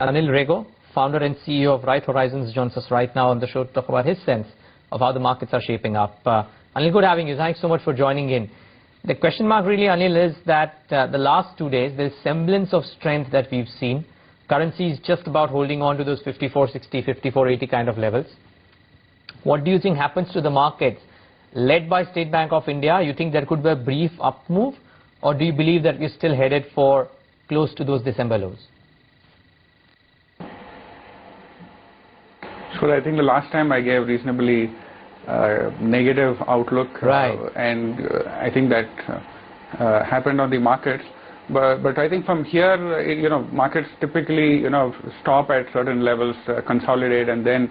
Anil Rego, founder and CEO of Right Horizons, joins us right now on the show to talk about his sense of how the markets are shaping up. Anil, good having you. Thanks so much for joining in. The question mark really, Anil, is that the last 2 days, there's semblance of strength that we've seen. Currency is just about holding on to those 54.60, 54.80 kind of levels. What do you think happens to the markets led by State Bank of India? You think there could be a brief up move, or do you believe that we're still headed for close to those December lows? So I think the last time I gave reasonably negative outlook, right. And I think that happened on the markets. But I think from here, markets typically, stop at certain levels, consolidate, and then,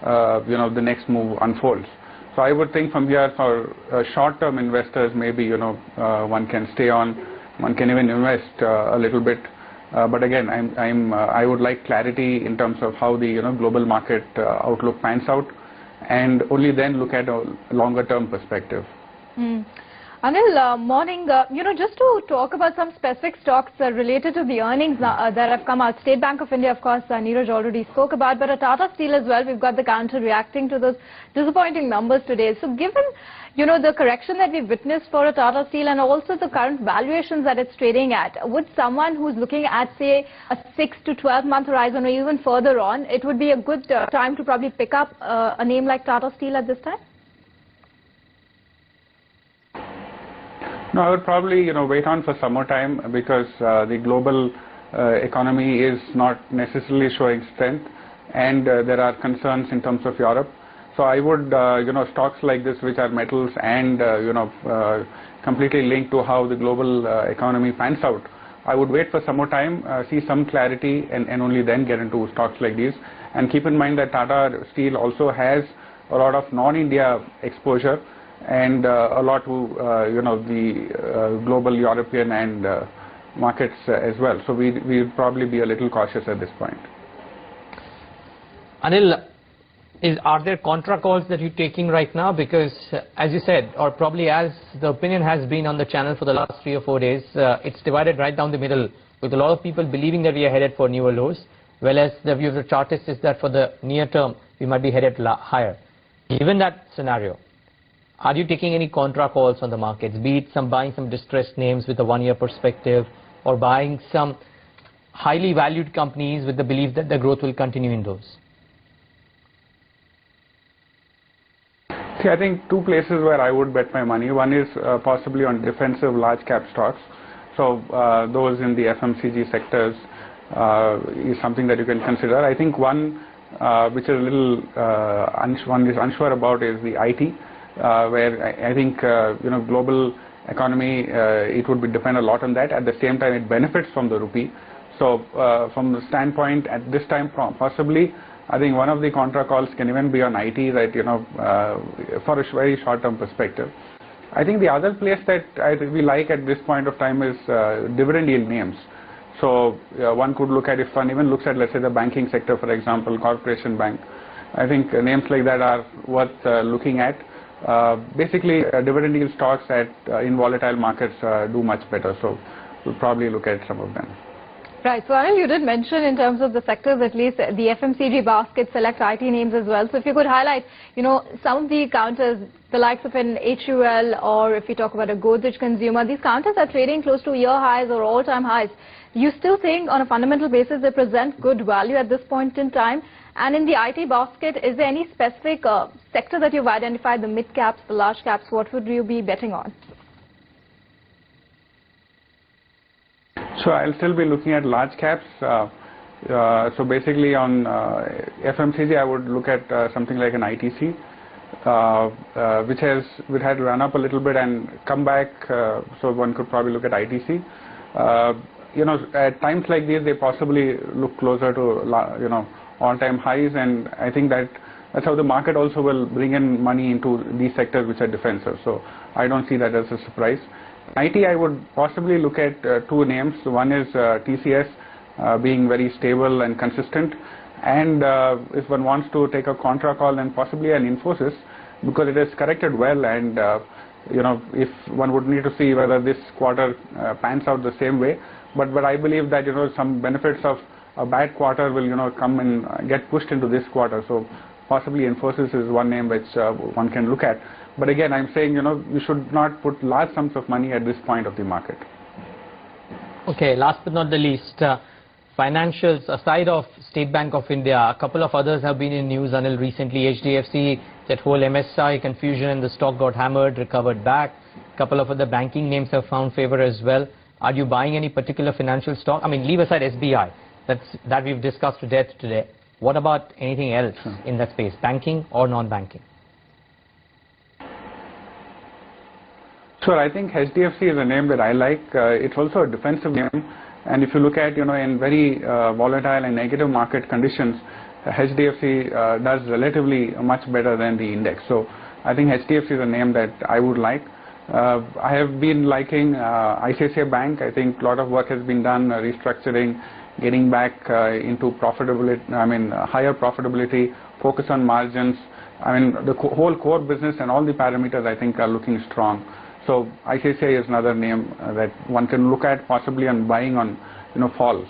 the next move unfolds. So I would think from here for short-term investors, maybe, one can stay on, one can even invest a little bit. But again, I would like clarity in terms of how the global market outlook pans out, and only then look at a longer-term perspective. Anil, morning. Just to talk about some specific stocks related to the earnings that have come out. State Bank of India, of course, Neeraj already spoke about, but at Tata Steel as well, we've got the counter reacting to those disappointing numbers today. So given, the correction that we've witnessed for a Tata Steel and also the current valuations that it's trading at, would someone who's looking at, say, a 6 to 12-month horizon or even further on, it would be a good time to probably pick up a name like Tata Steel at this time? No, I would probably, wait on for some more time, because the global economy is not necessarily showing strength, and there are concerns in terms of Europe. So I would, stocks like this, which are metals and, completely linked to how the global economy pans out, I would wait for some more time, see some clarity, and only then get into stocks like these. And keep in mind that Tata Steel also has a lot of non-India exposure, and a lot to the global European and markets as well. So we'll probably be a little cautious at this point. Anil, are there contra calls that you're taking right now? Because as you said, or probably as the opinion has been on the channel for the last 3 or 4 days, it's divided right down the middle, with a lot of people believing that we are headed for newer lows, whereas the view of the chartists is that for the near term, we might be headed higher. Given that scenario, are you taking any contra calls on the markets, be it buying some distressed names with a 1-year perspective, or buying some highly valued companies with the belief that the growth will continue in those? See, I think 2 places where I would bet my money. One is possibly on defensive large cap stocks. So those in the FMCG sectors is something that you can consider. I think one which is a little one is unsure about is the IT. Where I think global economy, it would depend a lot on that. At the same time, it benefits from the rupee. So from the standpoint at this time, possibly, I think one of the contra calls can even be on IT, that for a very short-term perspective. I think the other place that we like at this point of time is dividend yield names. So one could look at, if one even looks at, let's say, the banking sector, for example, Corporation Bank. I think names like that are worth looking at. Basically, dividend yield stocks in volatile markets do much better, so we'll probably look at some of them. Right. So Anil, you did mention in terms of the sectors, at least the FMCG basket, select IT names as well. So if you could highlight, some of the counters, the likes of an HUL, or if you talk about a Godrej Consumer, these counters are trading close to year highs or all-time highs. You still think on a fundamental basis they present good value at this point in time? And in the IT basket, is there any specific sector that you've identified, the mid caps, the large caps? What would you be betting on? So I'll still be looking at large caps. So basically on FMCG, I would look at something like an ITC, which had run up a little bit and come back. So one could probably look at ITC. At times like these, they possibly look closer to all-time highs, and I think that's how the market also will bring in money into these sectors which are defensive. So I don't see that as a surprise. IT, I would possibly look at 2 names. One is TCS being very stable and consistent, and if one wants to take a contra call, then possibly an Infosys, because it has corrected well, and if one would need to see whether this quarter pans out the same way. But I believe that some benefits of a bad quarter will come and get pushed into this quarter. So possibly Infosys is one name which one can look at. But again, I'm saying you should not put large sums of money at this point of the market. Okay, last but not the least, financials aside of State Bank of India, a couple of others have been in news, Anil, recently. HDFC, that whole MSI confusion and the stock got hammered, recovered back. A couple of other banking names have found favor as well. Are you buying any particular financial stock? I mean, leave aside SBI, that we've discussed to death today. What about anything else in that space, banking or non-banking? Sure, I think HDFC is a name that I like. It's also a defensive name. And if you look at, in very volatile and negative market conditions, HDFC does relatively much better than the index. So I think HDFC is a name that I would like. I have been liking ICICI Bank. I think a lot of work has been done, restructuring, getting back into profitability, higher profitability, focus on margins. The whole core business and all the parameters I think are looking strong. So ICICI is another name that one can look at possibly on buying on falls.